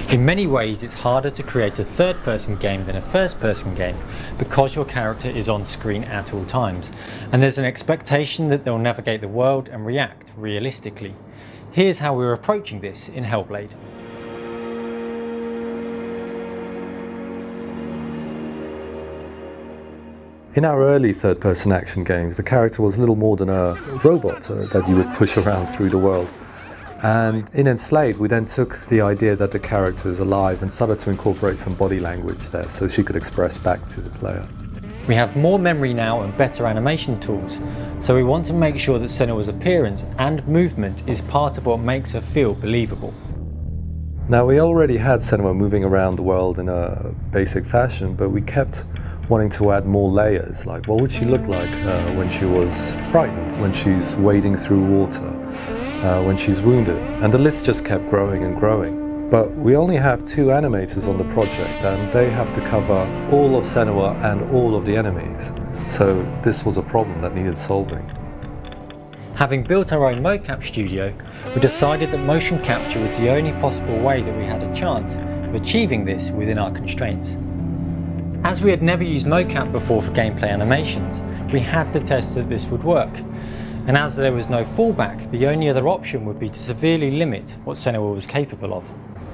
In many ways, it's harder to create a third-person game than a first-person game because your character is on screen at all times, and there's an expectation that they'll navigate the world and react realistically. Here's how we're approaching this in Hellblade. In our early third-person action games, the character was little more than a robot that you would push around through the world. And in Enslaved, we then took the idea that the character is alive and started to incorporate some body language there so she could express back to the player. We have more memory now and better animation tools, so we want to make sure that Senua's appearance and movement is part of what makes her feel believable. Now, we already had Senua moving around the world in a basic fashion, but we kept wanting to add more layers, like what would she look like when she was frightened, when she's wading through water, when she's wounded, and the list just kept growing and growing. But we only have 2 animators on the project and they have to cover all of Senua and all of the enemies, so this was a problem that needed solving. Having built our own mocap studio, we decided that motion capture was the only possible way that we had a chance of achieving this within our constraints. As we had never used mocap before for gameplay animations, we had to test that this would work. And as there was no fallback, the only other option would be to severely limit what Senua was capable of.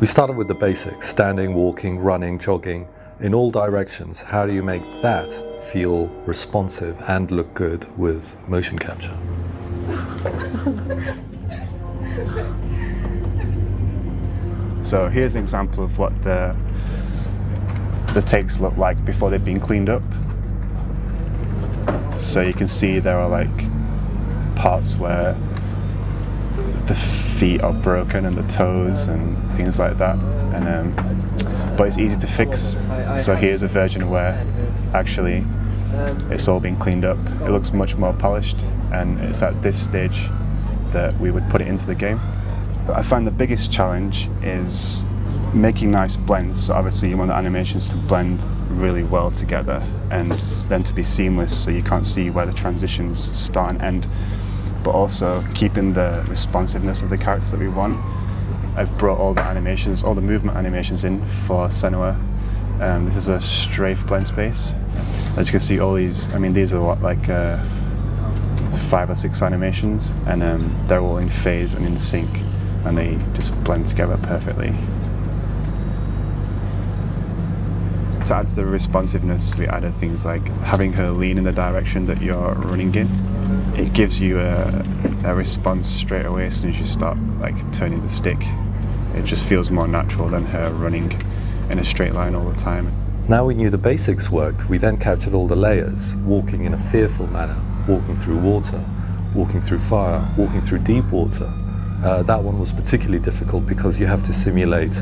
We started with the basics, standing, walking, running, jogging, in all directions. How do you make that feel responsive and look good with motion capture? So here's an example of what the takes look like before they've been cleaned up. So you can see there are like parts where the feet are broken and the toes and things like that, and but it's easy to fix. So here's a version where actually it's all been cleaned up. It looks much more polished, and it's at this stage that we would put it into the game. But I find the biggest challenge is making nice blends. So obviously you want the animations to blend really well together and then to be seamless, so you can't see where the transitions start and end, but also keeping the responsiveness of the characters that we want. I've brought all the animations, all the movement animations in for Senua. This is a strafe blend space. As you can see, all these, I mean, these are what, like 5 or 6 animations, and they're all in phase and in sync, and they just blend together perfectly. To add to the responsiveness, we added things like having her lean in the direction that you're running in. It gives you a response straight away as soon as you start like turning the stick. It just feels more natural than her running in a straight line all the time. Now we knew the basics worked, we then captured all the layers, walking in a fearful manner, walking through water, walking through fire, walking through deep water. That one was particularly difficult because you have to simulate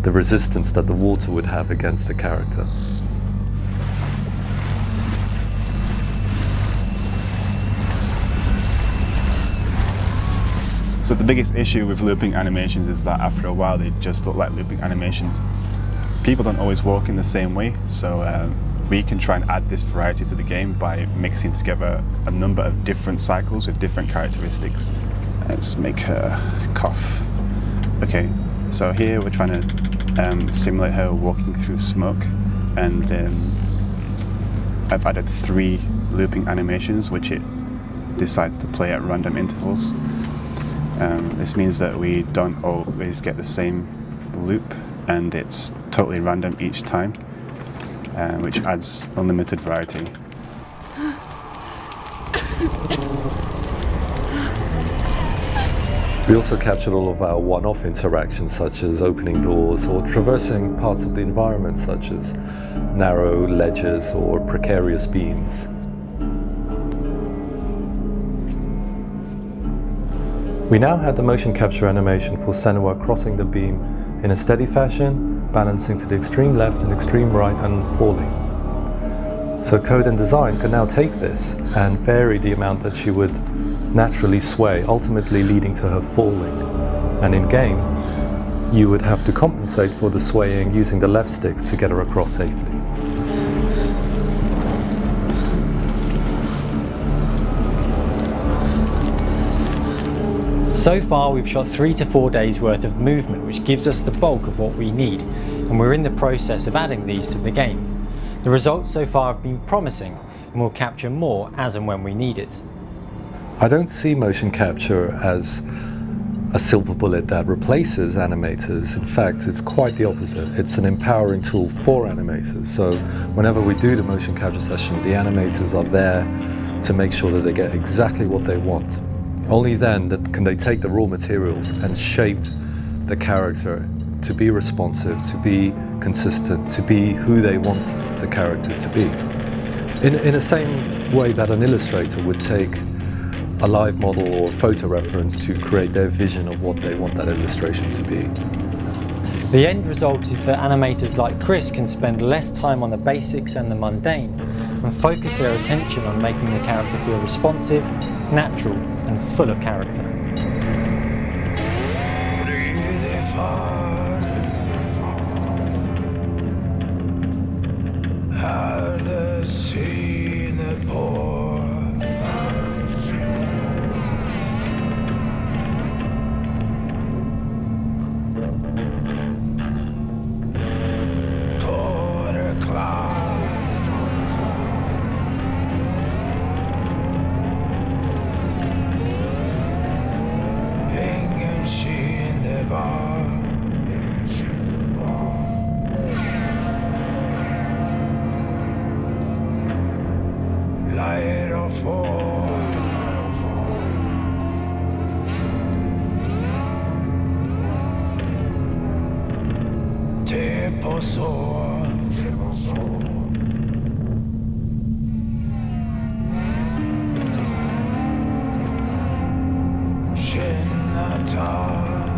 the resistance that the water would have against the character. So the biggest issue with looping animations is that after a while they just look like looping animations. People don't always walk in the same way, so we can try and add this variety to the game by mixing together a number of different cycles with different characteristics. Let's make her cough. Okay, so here we're trying to simulate her walking through smoke, and I've added 3 looping animations which it decides to play at random intervals. This means that we don't always get the same loop, and it's totally random each time, which adds unlimited variety. We also captured all of our one-off interactions, such as opening doors or traversing parts of the environment, such as narrow ledges or precarious beams. We now had the motion capture animation for Senua crossing the beam in a steady fashion, balancing to the extreme left and extreme right and falling. So code and design can now take this and vary the amount that she would naturally sway, ultimately leading to her falling. And in game, you would have to compensate for the swaying using the left sticks to get her across safely. So far we've shot 3 to 4 days worth of movement, which gives us the bulk of what we need, and we're in the process of adding these to the game. The results so far have been promising, and we'll capture more as and when we need it. I don't see motion capture as a silver bullet that replaces animators. In fact, it's quite the opposite. It's an empowering tool for animators. So whenever we do the motion capture session, the animators are there to make sure that they get exactly what they want. Only then can they take the raw materials and shape the character to be responsive, to be consistent, to be who they want the character to be. In the same way that an illustrator would take a live model or photo reference to create their vision of what they want that illustration to be. The end result is that animators like Chris can spend less time on the basics and the mundane and focus their attention on making the character feel responsive, natural and full of character. Shinata